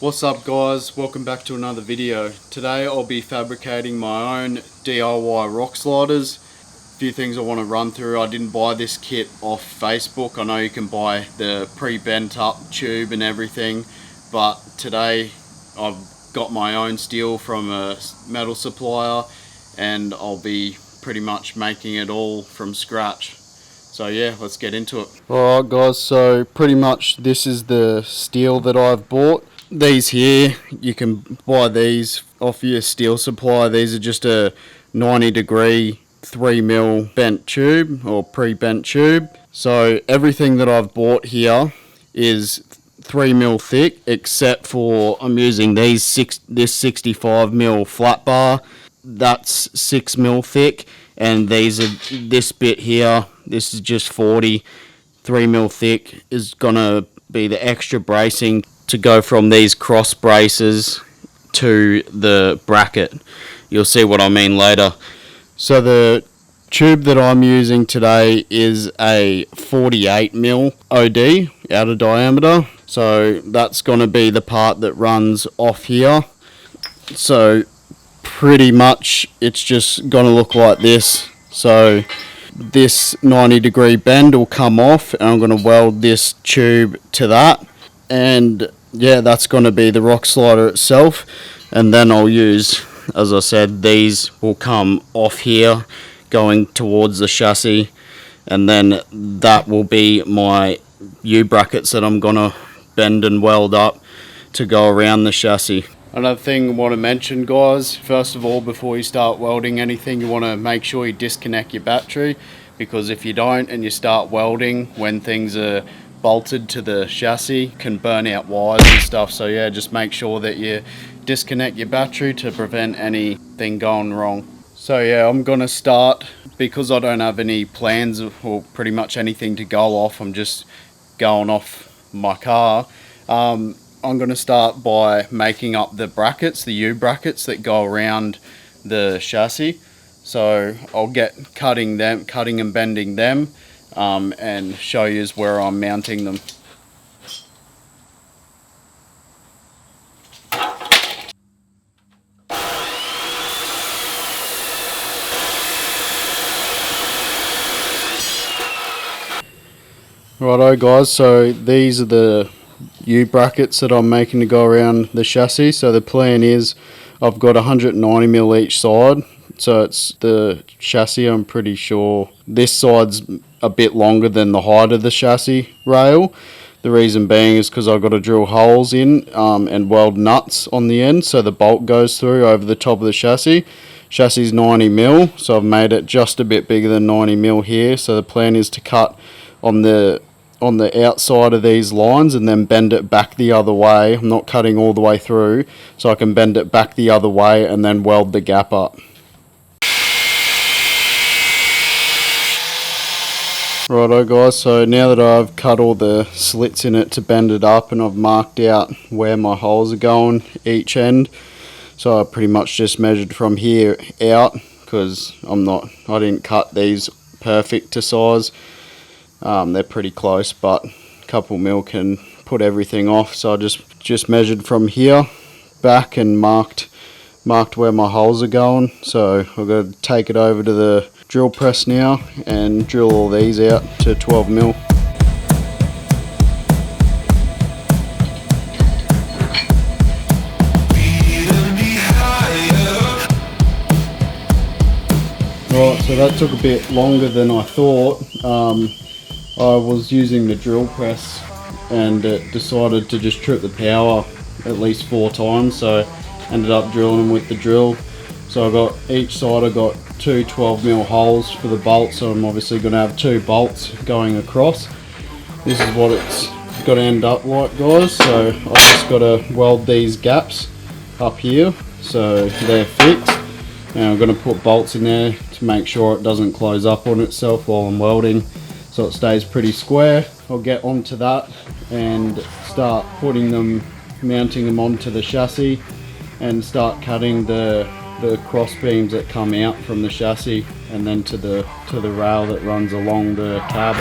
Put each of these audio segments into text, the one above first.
What's up guys, welcome back to another video. Today I'll be fabricating my own DIY Rocksliders. A few things I want to run through. I didn't buy this kit off Facebook. I know you can buy the pre-bent up tube and everything, but today I've got my own steel from a metal supplier and I'll be pretty much making it all from scratch. So yeah, let's get into it. Alright guys, so pretty much this is the steel that I've bought. These here, you can buy these off your steel supply. These are just a 90-degree 3mm bent tube or pre-bent tube. So everything that I've bought here is 3mm thick, except for I'm using this 65mm flat bar. That's 6mm thick, and this bit here, this is just 3mm thick, is gonna be the extra bracing to go from these cross braces to the bracket. You'll see what I mean later. So the tube that I'm using today is a 48mm OD outer diameter. So that's going to be the part that runs off here. So pretty much it's just going to look like this. So this 90-degree bend will come off and I'm going to weld this tube to that. And yeah, that's going to be the rock slider itself, and then I'll use, as I said, these will come off here going towards the chassis, and then that will be my U-brackets that I'm going to bend and weld up to go around the chassis. Another thing I want to mention guys, first of all, before you start welding anything, you want to make sure you disconnect your battery, because if you don't and you start welding when things are bolted to the chassis, can burn out wires and stuff. So yeah, just make sure that you disconnect your battery to prevent anything going wrong. So yeah, I'm gonna start, because I don't have any plans or pretty much anything to go off, I'm just going off my car. I'm gonna start by making up the brackets, the U brackets that go around the chassis. So I'll get cutting and bending them, and show you where I'm mounting them. Righto guys, so these are the U brackets that I'm making to go around the chassis. So the plan is I've got 190mm each side. So it's the chassis, I'm pretty sure this side's a bit longer than the height of the chassis rail. The reason being is because I've got to drill holes in and weld nuts on the end so the bolt goes through over the top of the chassis. Chassis is 90mm, so I've made it just a bit bigger than 90mm here. So the plan is to cut on the outside of these lines and then bend it back the other way. I'm not cutting all the way through, so I can bend it back the other way and then weld the gap up. Righto guys, so now that I've cut all the slits in it to bend it up and I've marked out where my holes are going each end, so I pretty much just measured from here out, because I didn't cut these perfect to size. They're pretty close, but a couple mil can put everything off, so I just measured from here back and marked where my holes are going. So I've got to take it over to the drill press now and drill all these out to 12mm. Right, so that took a bit longer than I thought. I was using the drill press and it decided to just trip the power at least 4 times, so ended up drilling them with the drill. So I got each side, I got 2 12mm holes for the bolts, so I'm obviously going to have 2 bolts going across. This is what it's got to end up like guys, so I've just got to weld these gaps up here so they're fixed, and I'm going to put bolts in there to make sure it doesn't close up on itself while I'm welding, so it stays pretty square. I'll get onto that and start putting them, mounting them onto the chassis, and start cutting the cross beams that come out from the chassis and then to the rail that runs along the cab.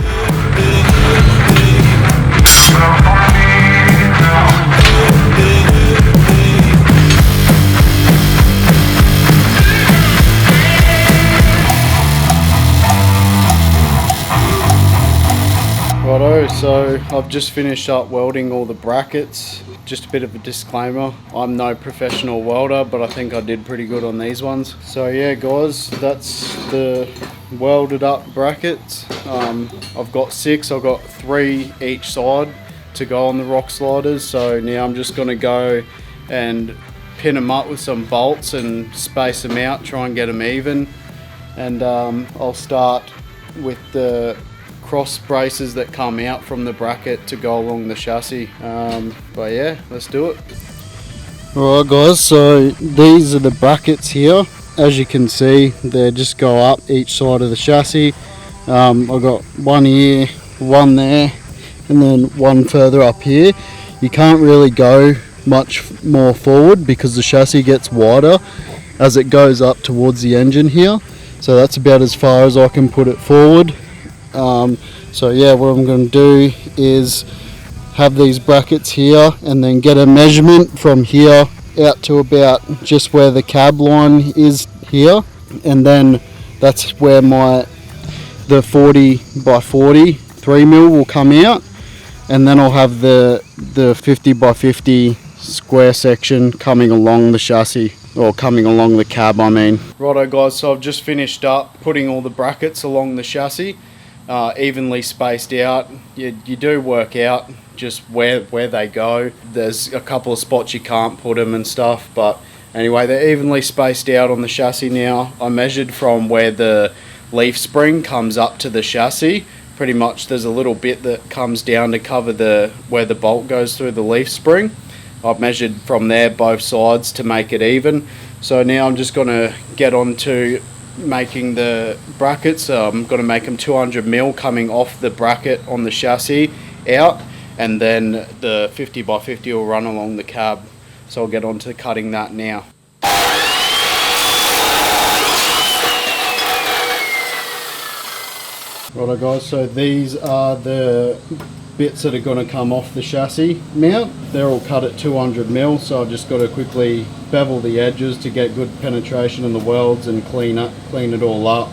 So I've just finished up welding all the brackets. Just a bit of a disclaimer, I'm no professional welder, but I think I did pretty good on these ones. So yeah guys, that's the welded up brackets. I've got 6, I've got 3 each side to go on the Rocksliders. So now I'm just gonna go and pin them up with some bolts and space them out, try and get them even. And I'll start with the cross braces that come out from the bracket to go along the chassis. But yeah, let's do it. Alright guys, so these are the brackets here. As you can see, they just go up each side of the chassis. I've got one here, one there, and then one further up here. You can't really go much more forward because the chassis gets wider as it goes up towards the engine here. So that's about as far as I can put it forward. So yeah, what I'm going to do is have these brackets here and then get a measurement from here out to about just where the cab line is here, and then that's where the 40 by 40 3mm will come out, and then I'll have the 50 by 50 square section coming along the chassis, or coming along the cab I mean. Righto guys, so I've just finished up putting all the brackets along the chassis, evenly spaced out. You do work out just where they go. There's a couple of spots you can't put them and stuff, but anyway, they're evenly spaced out on the chassis now. I measured from where the leaf spring comes up to the chassis. Pretty much there's a little bit that comes down to cover where the bolt goes through the leaf spring. I've measured from there both sides to make it even. So now I'm just going to get on to making the brackets. I'm going to make them 200mm coming off the bracket on the chassis out, and then the 50 by 50 will run along the cab. So I'll get on to cutting that now. Righto guys, so these are the bits that are going to come off the chassis mount. They're all cut at 200mm, so I've just got to quickly bevel the edges to get good penetration in the welds and clean it all up,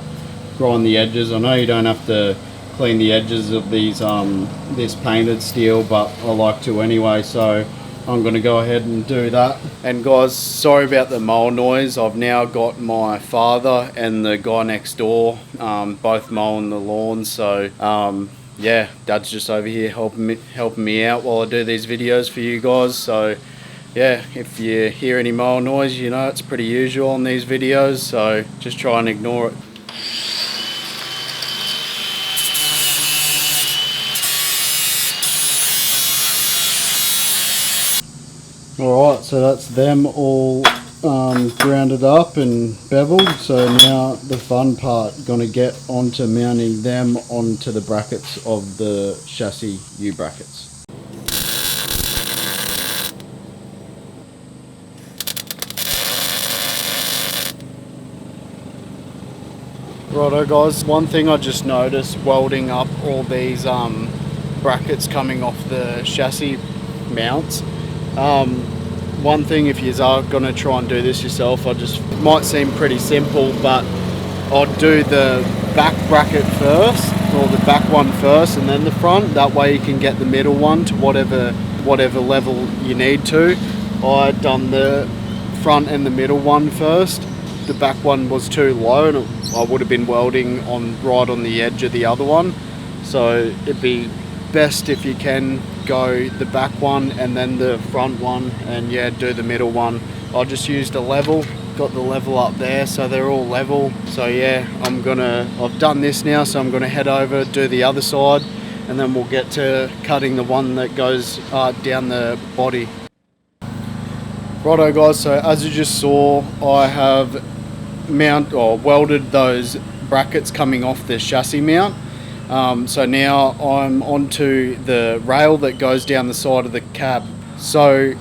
grind the edges. I know you don't have to clean the edges of these this painted steel, but I like to anyway, so I'm going to go ahead and do that. And guys, sorry about the mower noise. I've now got my father and the guy next door both mowing the lawn, so yeah, Dad's just over here helping me out while I do these videos for you guys. So yeah, if you hear any mower noise, you know it's pretty usual on these videos, so just try and ignore it. Alright, so that's them all grounded up and beveled. So now the fun part, going to get onto mounting them onto the brackets of the chassis U-brackets. Righto guys, one thing I just noticed welding up all these brackets coming off the chassis mounts. One thing, if you are going to try and do this yourself, it might seem pretty simple, but I'd do the back bracket first, or the back one first and then the front. That way you can get the middle one to whatever level you need to. I'd done the front and the middle one first. The back one was too low and I would have been welding right on the edge of the other one. So it'd be best if you can go the back one and then the front one, and yeah, do the middle one. I just used a level, got the level up there so they're all level. So yeah, I've done this now, so I'm gonna head over, do the other side, and then we'll get to cutting the one that goes down the body. Righto guys, so as you just saw, I have welded those brackets coming off the chassis mount. So now I'm onto the rail that goes down the side of the cab. So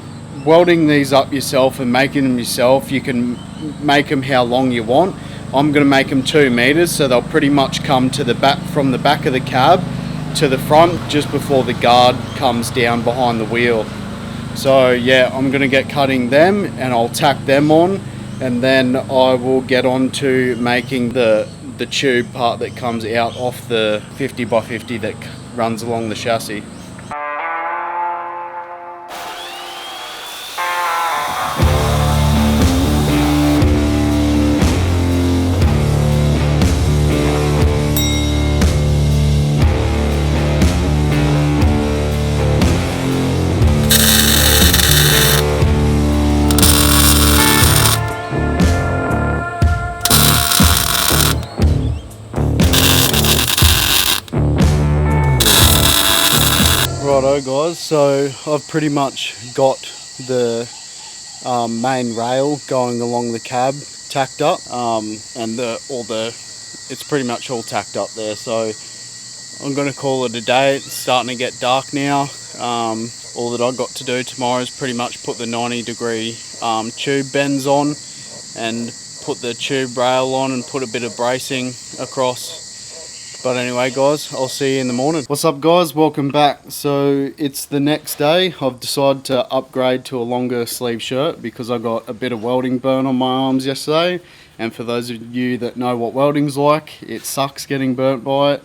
welding these up yourself and making them yourself, you can make them how long you want. I'm going to make them 2 meters, so they'll pretty much come to the back, from the back of the cab to the front, just before the guard comes down behind the wheel. So yeah, I'm going to get cutting them and I'll tack them on, and then I will get on to making the tube part that comes out off the 50 by 50 that runs along the chassis. Righto guys, so I've pretty much got the main rail going along the cab tacked up, and it's pretty much all tacked up there, so I'm going to call it a day. It's starting to get dark now. All that I've got to do tomorrow is pretty much put the 90-degree tube bends on and put the tube rail on and put a bit of bracing across. But anyway guys, I'll see you in the morning. What's up guys, welcome back. So it's the next day. I've decided to upgrade to a longer sleeve shirt because I got a bit of welding burn on my arms yesterday. And for those of you that know what welding's like, it sucks getting burnt by it.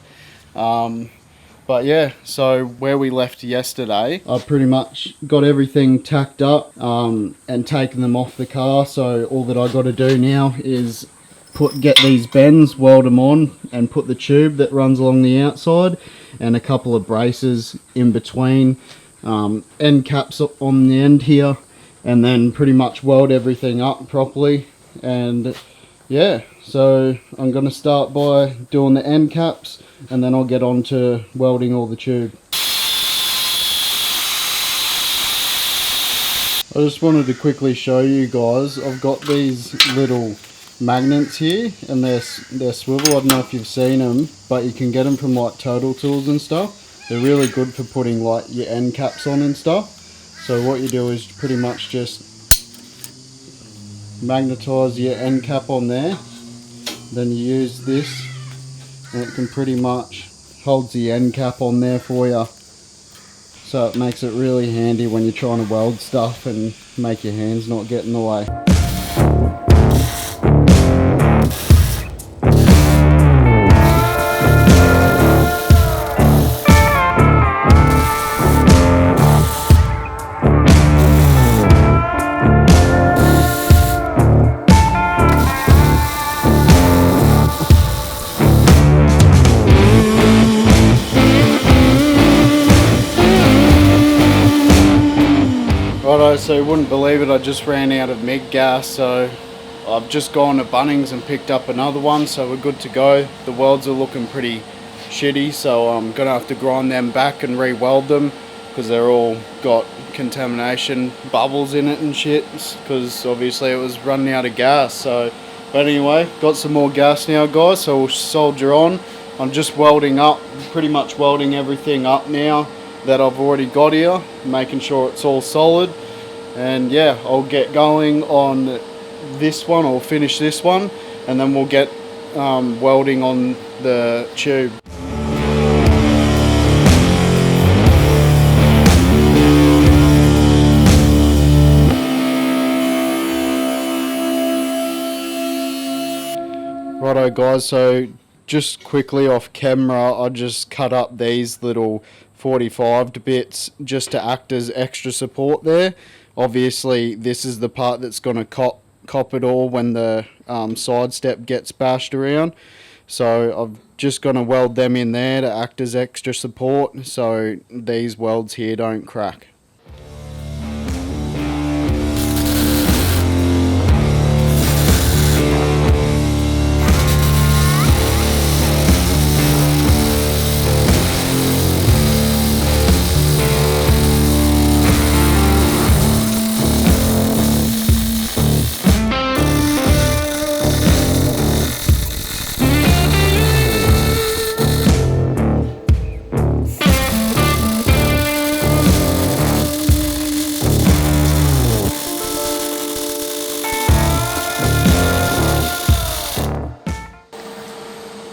But yeah, so where we left yesterday, I pretty much got everything tacked up and taken them off the car. So all that I got to do now is get these bends, weld them on, and put the tube that runs along the outside and a couple of braces in between, end caps on the end here, and then pretty much weld everything up properly. And yeah, so I'm going to start by doing the end caps and then I'll get on to welding all the tube. I just wanted to quickly show you guys, I've got these little magnets here and they're swivel. I don't know if you've seen them, but you can get them from like Total Tools and stuff. They're really good for putting like your end caps on and stuff. So what you do is pretty much just magnetize your end cap on there, then you use this and it can pretty much holds the end cap on there for you. So it makes it really handy when you're trying to weld stuff and make your hands not get in the way. Righto, so you wouldn't believe it, I just ran out of MIG gas, so I've just gone to Bunnings and picked up another one, so we're good to go. The welds are looking pretty shitty, so I'm gonna have to grind them back and re-weld them because they're all got contamination bubbles in it and shit, because obviously it was running out of gas. So but anyway, got some more gas now guys, so we'll soldier on. I'm just welding up, pretty much welding everything up now that I've already got here, making sure it's all solid. And yeah, I'll get going on this one, or finish this one, and then we'll get welding on the tube. Righto guys, so just quickly off camera, I just cut up these little 45 bits just to act as extra support there. Obviously this is the part that's going to cop it all when the side step gets bashed around, so I'm just going to weld them in there to act as extra support so these welds here don't crack.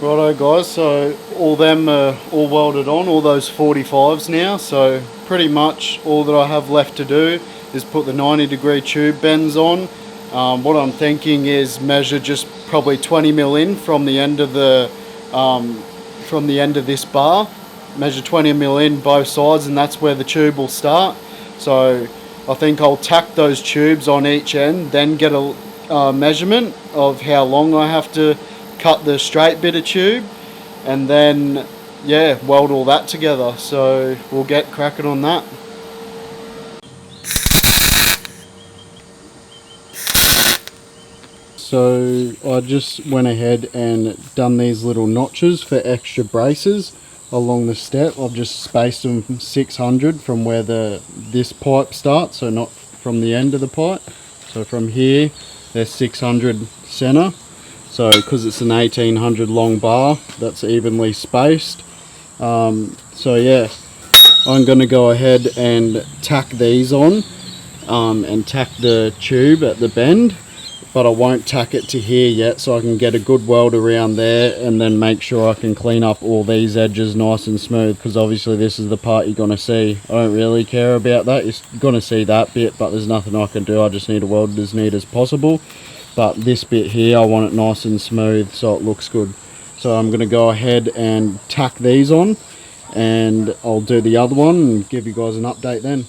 Righto guys, so all them are all welded on, all those 45s now, so pretty much all that I have left to do is put the 90-degree tube bends on. What I'm thinking is measure just probably 20 mil in from the end of the from the end of this bar, measure 20mm in both sides, and that's where the tube will start. So I think I'll tack those tubes on each end, then get a measurement of how long I have to cut the straight bit of tube, and then yeah, weld all that together. So we'll get cracking on that. So I just went ahead and done these little notches for extra braces along the step. I've just spaced them from 600 from where this pipe starts, so not from the end of the pipe. So from here, they're 600 center. So because it's an 1800 long bar, that's evenly spaced. So yeah, I'm going to go ahead and tack these on and tack the tube at the bend. But I won't tack it to here yet, so I can get a good weld around there and then make sure I can clean up all these edges nice and smooth, because obviously this is the part you're going to see. I don't really care about that. You're going to see that bit, but there's nothing I can do. I just need to weld it as neat as possible. But this bit here, I want it nice and smooth so it looks good. So I'm going to go ahead and tack these on, and I'll do the other one and give you guys an update then.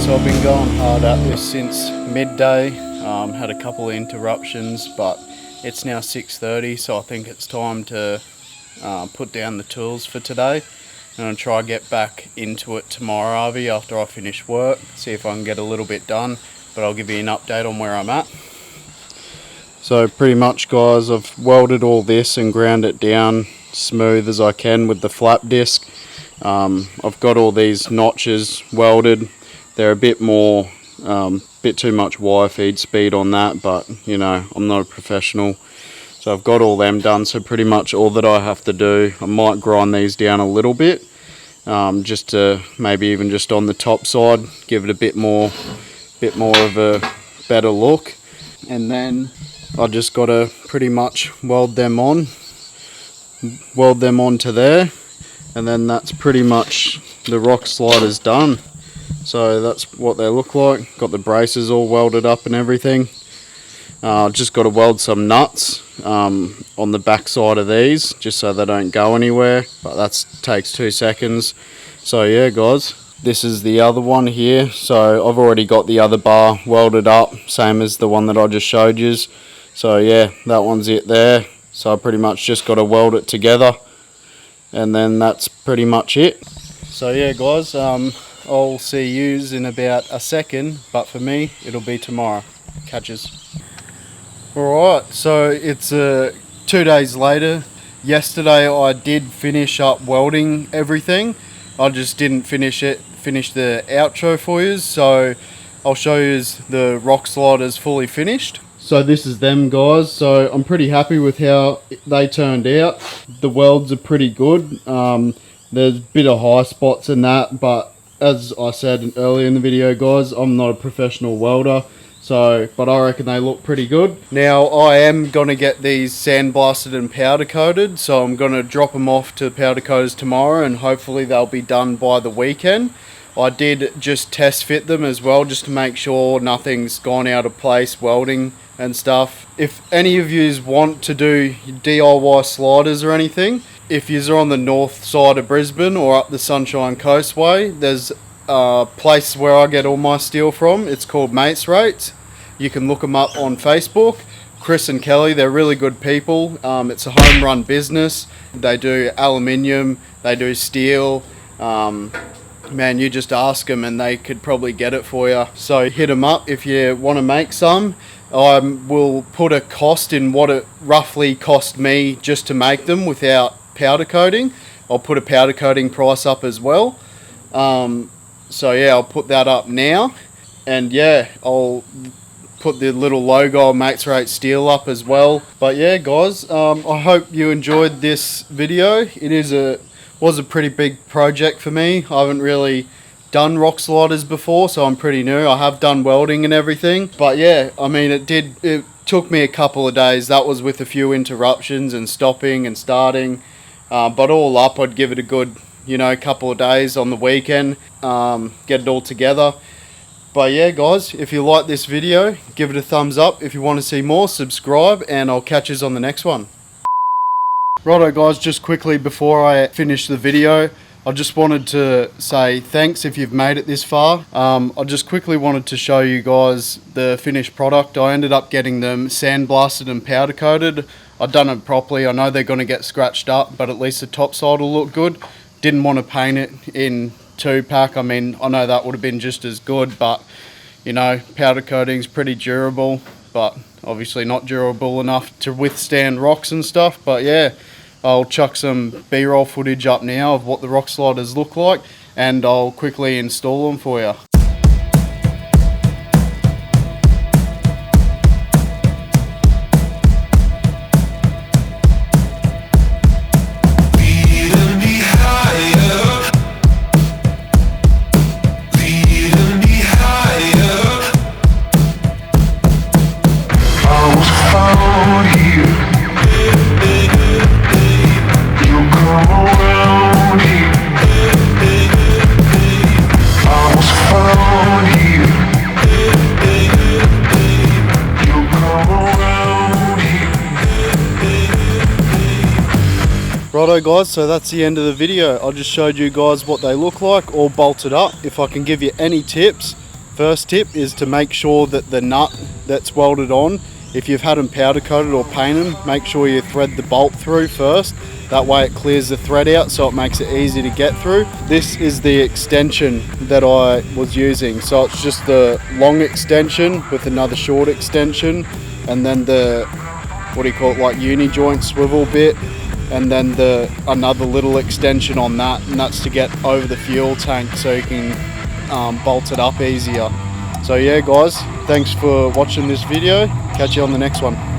So I've been going hard at this since midday, had a couple of interruptions, but it's now 6:30, so I think it's time to put down the tools for today. And I'll try to get back into it tomorrow, Avi, after I finish work, see if I can get a little bit done, but I'll give you an update on where I'm at. So pretty much, guys, I've welded all this and ground it down smooth as I can with the flap disc. I've got all these notches welded. They're a bit more, bit too much wire feed speed on that, but you know, I'm not a professional. So I've got all them done, so pretty much all that I have to do, I might grind these down a little bit, just to maybe even just on the top side, give it a bit more of a better look. And then I just got to pretty much weld them onto there, and then that's pretty much the Rocksliders done. So that's what they look like. Got the braces all welded up and everything. Just got to weld some nuts on the back side of these, just so they don't go anywhere, but that takes 2 seconds. So yeah, guys, this is the other one here. So I've already got the other bar welded up, same as the one that I just showed you. So yeah, that one's it there. So I pretty much just got to weld it together, and then that's pretty much it. So yeah, guys, I'll see yous in about a second, but for me, it'll be tomorrow. Catches. Alright, so it's 2 days later. Yesterday I did finish up welding everything. I just didn't finish the outro for you, so I'll show you the Rocksliders fully finished. So this is them, guys. So I'm pretty happy with how they turned out. The welds are pretty good. There's a bit of high spots in that, but as I said earlier in the video, guys, I'm not a professional welder, but I reckon they look pretty good. Now I am going to get these sandblasted and powder coated, so I'm going to drop them off to powder coaters tomorrow, and hopefully they'll be done by the weekend. I did just test fit them as well, just to make sure nothing's gone out of place welding and stuff. If any of you want to do DIY sliders or anything, if you're on the north side of Brisbane or up the Sunshine Coastway, there's a place where I get all my steel from. It's called Mates Rates. You can look them up on Facebook. Chris and Kelly, they're really good people. It's a home run business. They do aluminium, they do steel. Man, you just ask them and they could probably get it for you. So hit them up if you want to make some. I will put a cost in what it roughly cost me just to make them without powder coating. I'll put a powder coating price up as well. So yeah, I'll put that up now, and yeah, I'll put the little logo of Mates Rate Steel up as well. But yeah, guys, I hope you enjoyed this video. It was a pretty big project for me. I haven't really done Rocksliders before, so I'm pretty new. I have done welding and everything, but yeah, I mean, it took me a couple of days. That was with a few interruptions and stopping and starting, but all up, I'd give it a good, couple of days on the weekend, get it all together. But yeah, guys, if you like this video, give it a thumbs up. If you want to see more, subscribe, and I'll catch you on the next one. Righto, guys, just quickly before I finish the video, I just wanted to say thanks if you've made it this far. I just quickly wanted to show you guys the finished product. I ended up getting them sandblasted and powder coated. I've done it properly. I know they're going to get scratched up, but at least the top side will look good. Didn't want to paint it in 2-pack. I mean, I know that would have been just as good, but powder coating's pretty durable, but obviously not durable enough to withstand rocks and stuff. But yeah, I'll chuck some B-roll footage up now of what the Rocksliders look like, and I'll quickly install them for you. Righto, guys, so that's the end of the video. I just showed you guys what they look like, all bolted up. If I can give you any tips, first tip is to make sure that the nut that's welded on, if you've had them powder coated or painted, make sure you thread the bolt through first. That way it clears the thread out, so it makes it easy to get through. This is the extension that I was using. So it's just the long extension with another short extension, and then the, like uni joint swivel bit, and then another little extension on that, and that's to get over the fuel tank so you can bolt it up easier. So yeah, guys, thanks for watching this video. Catch you on the next one.